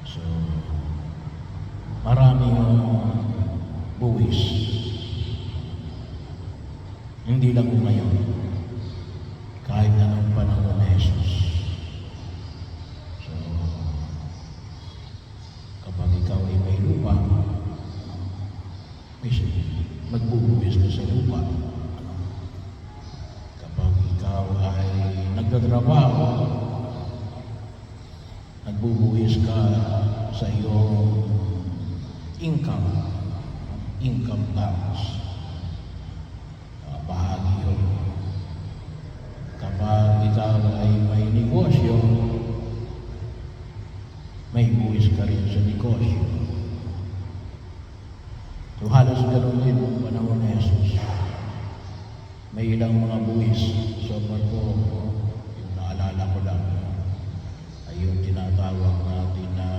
So, marami yung buwis. Hindi lang ngayon, kahit anong panahon ni Jesus. So, kapag ikaw ay may lupa, magbubuwis ka sa lupa. Kapag ikaw ay nagtatrabaho, nagbubuwis ka sa iyong income tax. Bahagi yun. Kapag ikaw ay may negosyo, may buwis ka rin sa negosyo. So halos ganoon din ang panahon ni Jesus. May ilang mga buwis. So ko, yung naalala ko lang, ay yung tinatawag natin na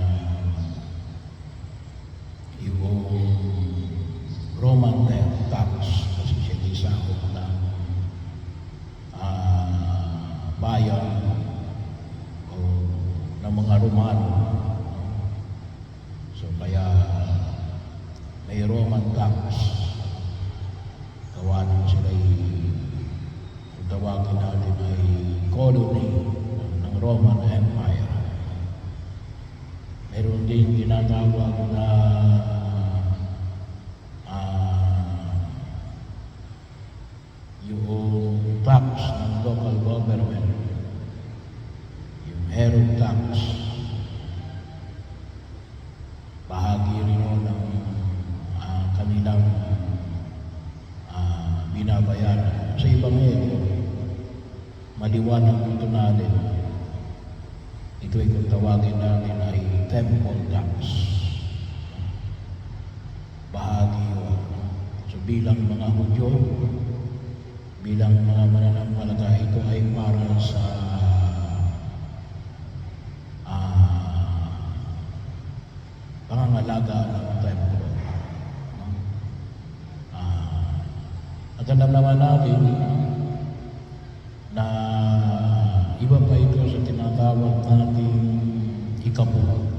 yung Roman tax, kasi siya isakop ng bayan o ng mga Romano. So kaya may Roman tax. Gawa nang sila'y kung tawagin natin ay colony ng Roman Empire. Meron din tinatawag na yung tax ng local government, yung Herod tax. Bahagi rin yun ng kanilang binabayaran. Sa Ebanghelyo, maliwanag ito natin. Ito ay kung tawagin natin ay temple tax. Bahagi yun. So bilang mga Hudyo, bilang mga mananampalataya, ito ay para sa pangangalaga ng templo. At alam naman natin na iba pa ito sa tinatawag nating ikapo.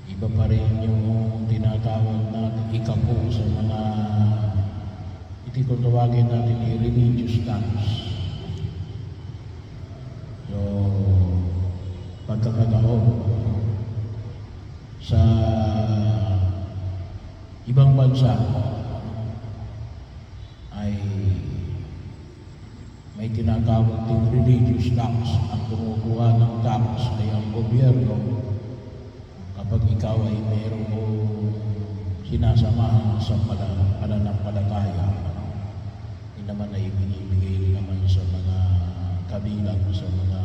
Iba pa rin yung tinatawag natin ikapo sa mga iti kung tawagin natin ay religious tax. So, pagkakataon sa ibang bansa ay may tinatawag din religious tax. Ang kumukuha ng tax ay ang gobyerno kapag ikaw ay mayroong sinasamahan sa pananampalataya. Hindi naman ay binibigay naman sa mga kabilang sa mga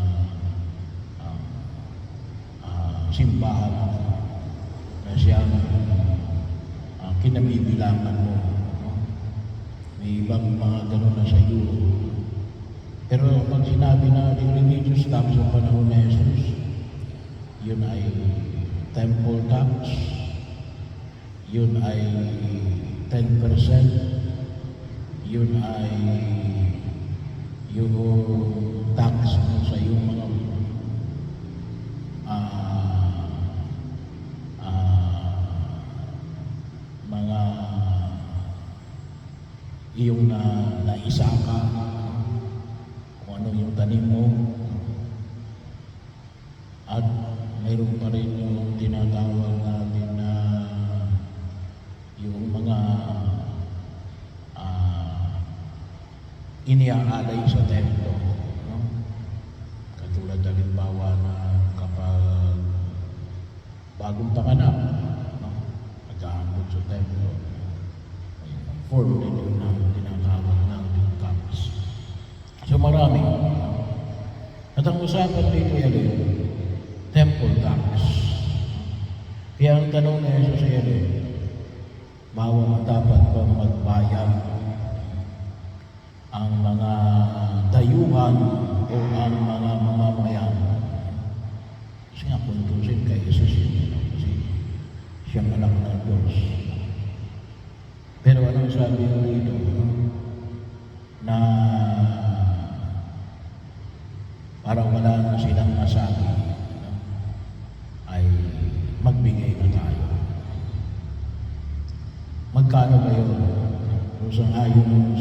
simbahan na siyang kinabibilangan mo. May ibang mga gano'n na sa iyo. Pero pag sinabi natin religious tax sa panahon ni Jesus, yun ay temple tax, yun ay 10%, yun ay yung tax sa iyong mga iyong naisaka, kung ano yung tanim mo, at mayroon pa rin yung tinatawag natin na yung mga iniaalay sa templo. No? Katulad halimbawa na kapag bagong panganak, no? Nag-aambot sa templo, form din yun na tinatawag ng tax. So marami. At ang usapan dito yan temple tax. Kaya ang tanong na Jesus yan dapat ba magbayad ang mga dayuhan o ang mga mamamayan? Kasi nga puntusin kay Jesus yun. Kasi siyang anak ng Diyos. Pero anong sabi ko dito? Na para magkano ba yun? So, sangayon mo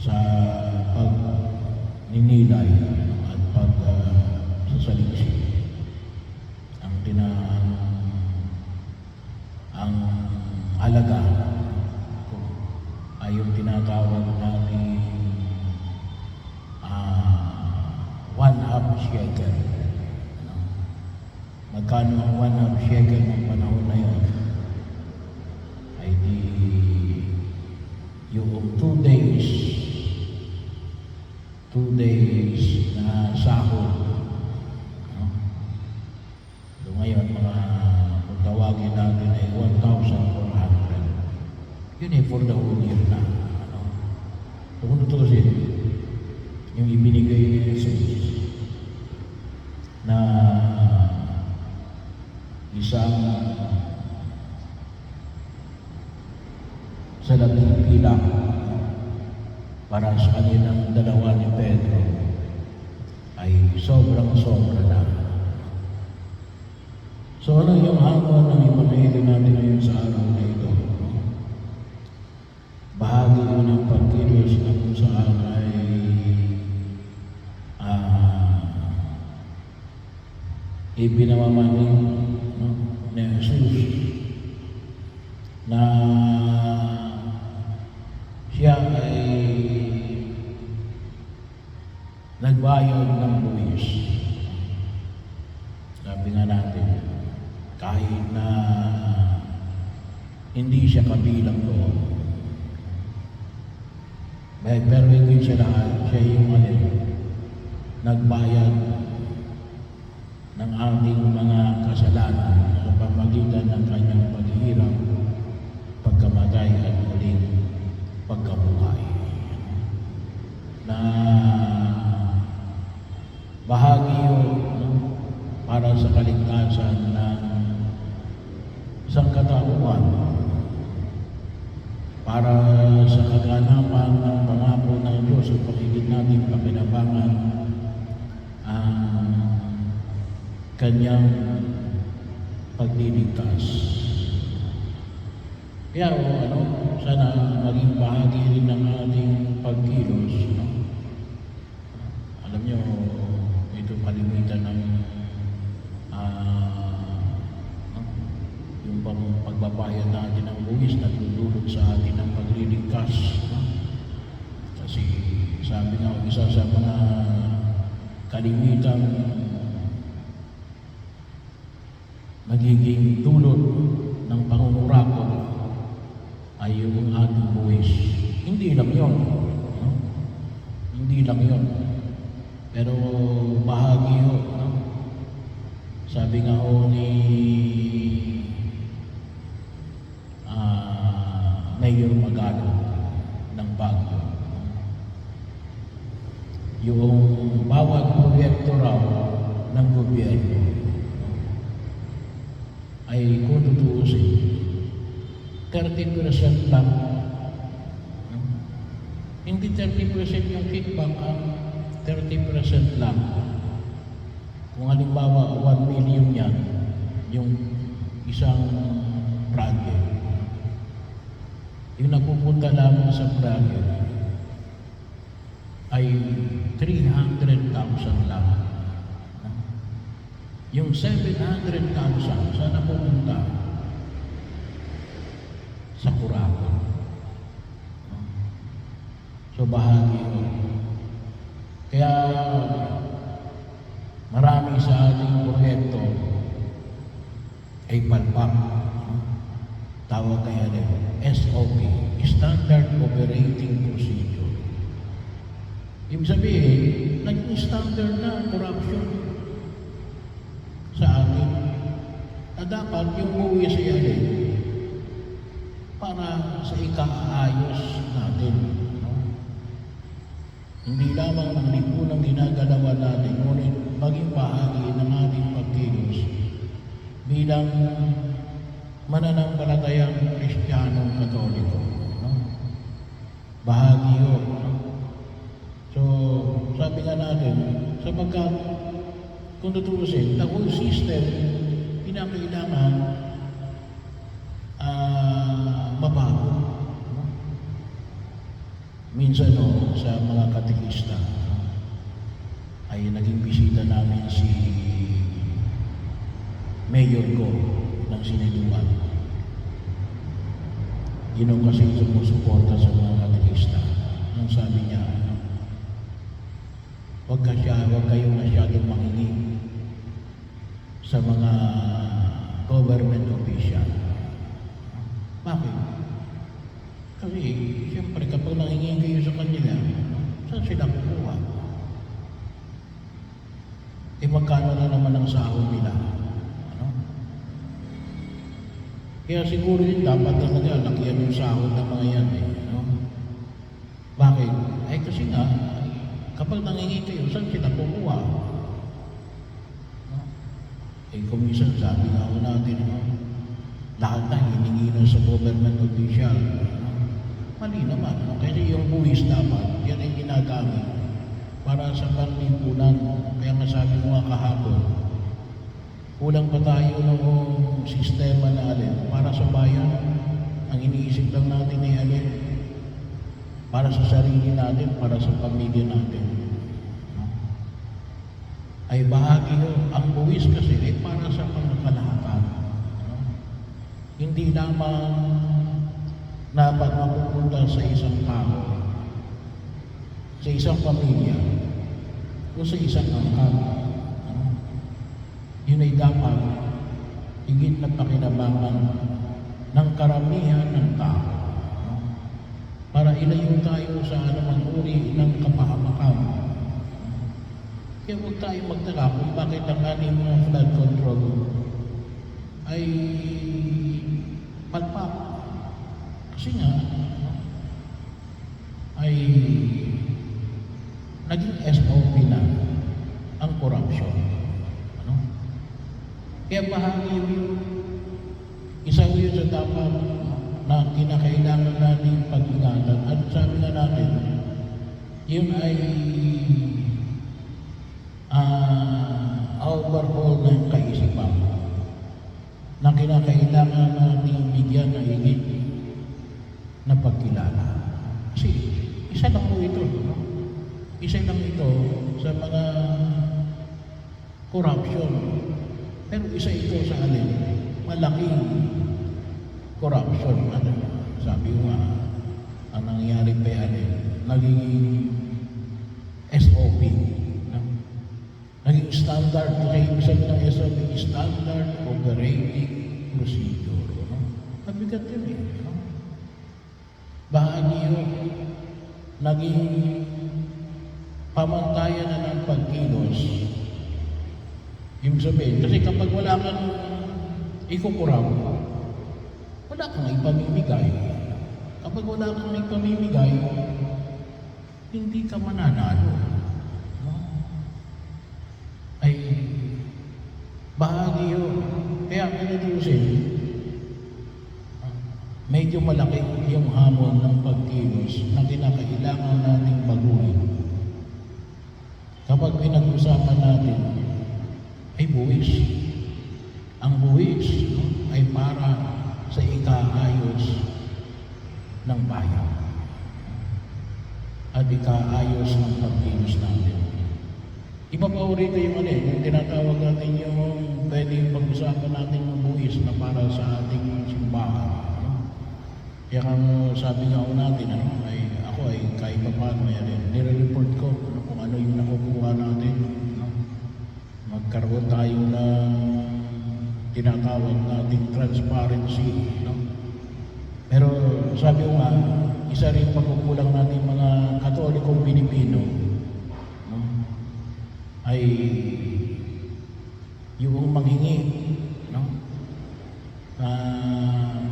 sa pagninilay at sa saliksi. Ang halaga ay yung tinatawag namin 1/2 shekel. Magkano ang 1/2 shekel ng panahon na yun? Ay di yung 2 days na sahod. So ngayon, kung tawagin natin ay 1,400. Yun eh, for the whole year na. So kung tutusin, yung ibinigay ni Jesus na isang salating pilak para sa kanilang dalawa ni Pedro ay sobrang-sobra na. So ano yung hamon ng ipamahili natin ngayon sa araw na ito? Bahagi ko ng pagkilos na kung saan ay ipinamamanin ni Jesus na siya ay nagbayad ng buwis. Sabi nga natin, kahit na hindi siya kabilang doon, pero hindi siya lahat, siya yung nagbayad ng ating mga kasalanan sa pamagitan ng kanyang paghihirap, pagkamatay at muling pagkabuhay. Na bahagi yun para sa kaligtasan ng isang katauhan, para sa kaganapan ng pangako ng Diyos at pakigit natin pakinabangan ang kanyang pagliligtas. Kaya sana maging bahagi rin ng ating pagkilos. Alam nyo, ito kalimitan ng yung pagbabayad natin ng buwis na tutulog sa atin ng pagliligtas. Kasi sabi nga, isa sa mga kalimitan magiging dulot ng pangungurako ay yung ating buwis. Hindi lang yun. Hindi lang yun. Pero bahagi yun. Sabi nga ni Mayor Magalo ng Baguio, yung bawat proyekto raw ng gobyerno ay kung tutuusin, 30% lang. Hindi 30% yung kickback, 30% lang. Kung halimbawa 1 million yan, yung isang project, yung napupunta lamang sa project ay 300,000 lang. Yung 700,000 saan napupunta? Sa Curaco. So bahagi yun. Kaya marami sa ating proyekto ay palpak. Tawag kaya din SOP, Standard Operating Procedure. Ibig sabihin, naging standard na ang corruption sa atin. Na dapat yung buwis ay para sa ikaayos natin. Hindi lamang ang lipunang ginagalawan natin, ngunit maging bahagi ng ating pagkilos bilang mananampalatayang Kristiyanong Katoliko. Bahagi yun. So, sabi nga natin, sapagkat kung tutuusin, the whole system, pinakailangan minsan sa mga katekista, ay naging bisita namin si mayor ko ng Siniluan. Yun kasi sumusuporta sa mga katekista. Ang sabi niya, huwag kayong masyadong mangingi sa mga government official. Bakit? Kasi, siyempre, kapag nangingi kayo sa kanila, saan sila kukuha? Magkano na naman ang sahod nila? Ano? Kaya siguro yun, dapat talaga lakihan yung sahod ng mga yan. Ano? Bakit? Kasi nga, kapag nangingi kayo, saan sila kukuha? Kung minsan sabi nga ako natin, lahat na hiningi na sa government official. Mali naman. Kasi yung buwis dapat, yan ay ginagamit para sa panlipunan. Kaya nga sabi ko nga kahapon, kulang pa tayo ng sistema na alin para sa bayan. Ang iniisip lang natin ay alin para sa sarili natin, para sa pamilya natin. Ay bahagi ang buwis kasi ay para sa pangkalahatan. Hindi naman dapat mapupunta sa isang tao, sa isang pamilya, o sa isang angkan. Yun ay dapat higit na pakinabangan ng karamihan ng tao para ilayo tayo sa anumang uri ng kapahamakan. Kaya huwag tayo magtaka kung bakit ang ating mga flood control ay palpak. Kasi nga, ay naging SOP na ang corruption. Kaya bahagi yung isa yun sa dapat na kinakailangan natin pag-ingatan. At sabi nga natin, yun ay overhaul ng kaisipan na kinakailangan natin bigyan na higit na pagkilala. Kasi isa lang po ito. Isa lang ito sa mga corruption. Pero isa ito sa alin, malaking corruption. Sabi ko nga, ang nangyari pa alin, naging SOP. Naging standard, kasi ibig sabihin ng SOP, standard operating procedure. Mabigat yun eh. Bahagi yun, naging pamantayan na ng pagkilos. Ibig sabihin, kasi kapag wala kang ikukurap, wala kang ipamimigay. Kapag wala kang ipamimigay, hindi ka mananalo. Ay, bahagi yun. Kaya kinutusin, medyo malaki yung hamon ng pagkilos na kinakailangan nating baguhin. Kapag pinag-usapan natin, ay buwis. Ang buwis ay para sa ikaayos ng bayan at ikaayos ng pagkilos natin. Iba pa rito yung yung tinatawag natin yung pwedeng pag-usapan natin ng buwis na para sa ating simbahan. Kaya kung sabi nga ako natin, ako ay kahit pa paano, nire-report ko kung ano yung nakukuha natin. Magkaroon tayo ng tinatawag nating transparency. Pero sabi ko nga, isa rin pagkukulang natin mga Katolikong Pilipino ay yung manghingi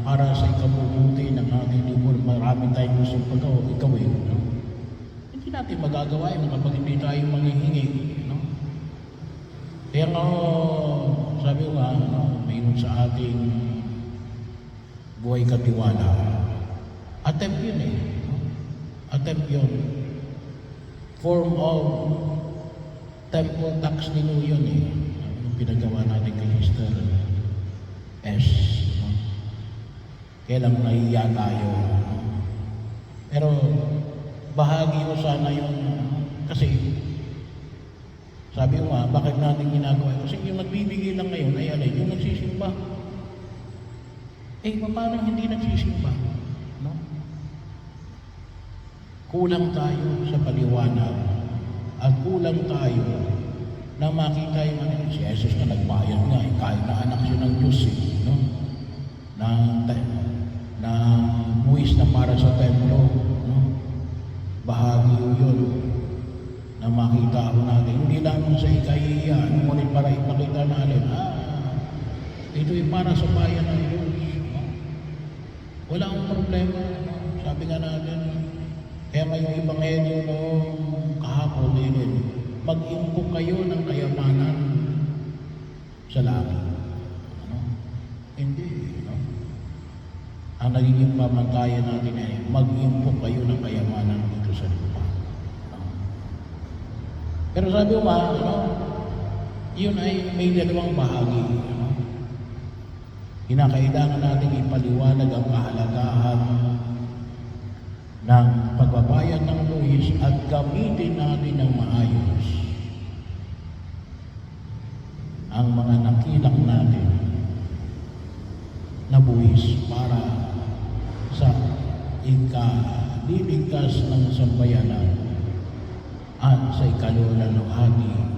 para sa ikabubuti ng ating libur. Marami tayong gusto ikawin. Hindi natin magagawa yun kapag hindi tayo manghihingi. Kaya nga, sabi ko nga, mayroon sa ating buhay katiwala. Attempt yun Attempt yun. Form of temple tax din yun yung pinagawa natin kay Sister S. Kaya lang nahiya tayo. Pero bahagi ko sana yun. Kasi, sabi ko nga, bakit natin ginagawa? Kasi yung nagbibigay lang ngayon ay alay, yung nagsisimba. Paano hindi nagsisimba? No? Kulang tayo sa paliwanag at kulang tayo na makita yung si Jesus na nagbayad nga, kahit na anak siya ng Diyos, no? Na buwis na para sa templo, no? Bahagi yun na makita ko natin, hindi lamang sa ikahiya, ngunit para ipakita natin, ito'y para sa bayan ng Diyos. No? Wala akong problema. Sabi nga natin, kaya may ebanghelyo noong kahapon din, mag-impok kayo ng kayamanan sa langit. Ano? Hindi. No? Ang nagiging pamantayan natin ay mag-impok kayo ng kayamanan dito sa lupa. No? Pero sabi ko nga, yun ay may dalawang bahagi. No? Kinakailangan natin ipaliwanag ang kahalagahan ng pagbabayad ng buwis at gamitin natin ng maayos ang mga nakilak natin na buwis para sa ikaliligtas ng sambayanan at sa ikaluluhagi